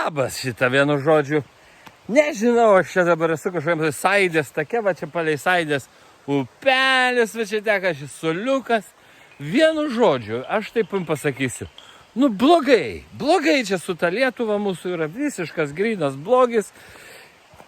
labas šitą vienu žodžiu. Nežinau, aš čia dabar esu kažkam Saidės take, va čia palei Saidės upelis, va čia teka šis soliukas. Vienu žodžiu, aš taip jums pasakysiu. Nu blogai čia su ta Lietuva mūsų yra visiškas grynas blogis.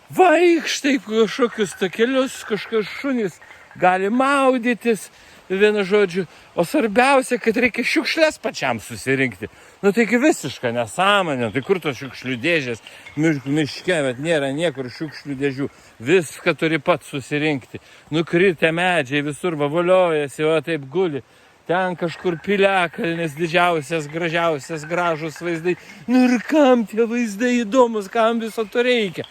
Vaikštai kažkokius takelius, kažkokius šunys gali maudytis, vienu žodžiu. O svarbiausia, kad reikia šiukšlės pačiam susirinkti. Nu taigi visiška nesąmonė, tai kur tos šiukšlių dėžės miške, bet nėra niekur šiukšlių dėžių. Viską turi pats susirinkti. Nukritę medžiai visur vavoliojasi, o taip guli. Ten kažkur piliakalnis, didžiausias, gražiausias, gražus vaizdai. Nu ir kam tie vaizdai įdomus, kam viso to reikia?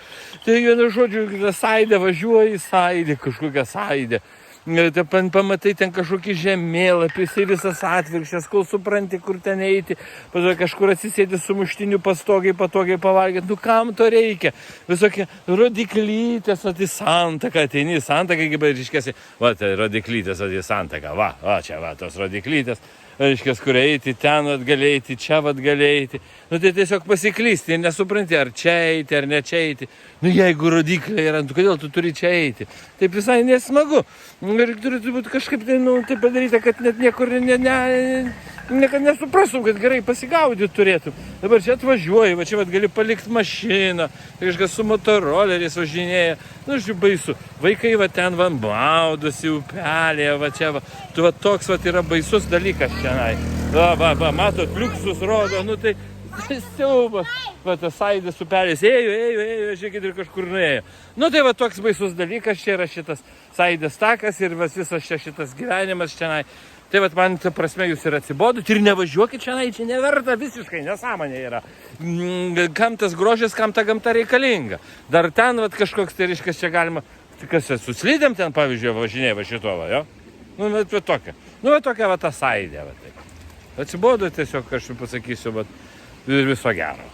Tai vienu žodžiu, Saidė važiuoji, Saidė, kažkokia Saidė. Pamatai ten kažkokį žemėlapį, jisai visas atvirkščias, kol supranti, kur ten eiti. Paskui kažkur atsisėdi su muštiniu patogiai pavalgyti. Nu kam to reikia? Visokie rodiklytės, į Santaką ateini, į Santaką, kaip reiškiasi, va, tai rodiklytės, į Santaką, va, čia va, tos rodiklytės. Reiškia, kur eiti, ten gali eiti, čia gali eiti. Nu tai tiesiog pasiklysti, nesupranti, ar čia eiti, ar ne čia eiti. Nu jeigu rodiklė yra, tu kodėl tu turi čia eiti? Taip visai nesmagu. Ir turi būti kažkaip tai, tai padaryta, kad net niekur nesuprastum, kad gerai pasigaudyt turėtum. Dabar čia atvažiuoji, va čia gali palikti mašiną, tai kažkas su motoroleriais važinėja. Nu, aš jų baisu. Vaikai va ten va maudosi upelėje, va čia va. Tu va toks va yra baisus dalykas šiandien. Va, matot, fliuksus rodo, nu tai siaubas. Va, tas Saidės upelis ėjo, žiūrėkit, ir kažkur nuėjo. Nu tai va toks baisus dalykas, čia yra šitas Saidės takas ir visas čia šitas gyvenimas šiandien. Tai vat man, ta prasme, jūs ir atsibodut ir nevažiuokit šiandien, čia neverta, visiškai nesąmonė yra. Kam tas grožis, kam ta gamta reikalinga. Dar ten vat kažkoks, tai reiškia, čia galima, kas čia, su slidėm ten, pavyzdžiui, važinėja va šito, va, jo? Nu, va tokia. Nu, va tokia va ta Saidė, va taip. Atsibodut tiesiog, aš jums pasakysiu, va, ir viso gero.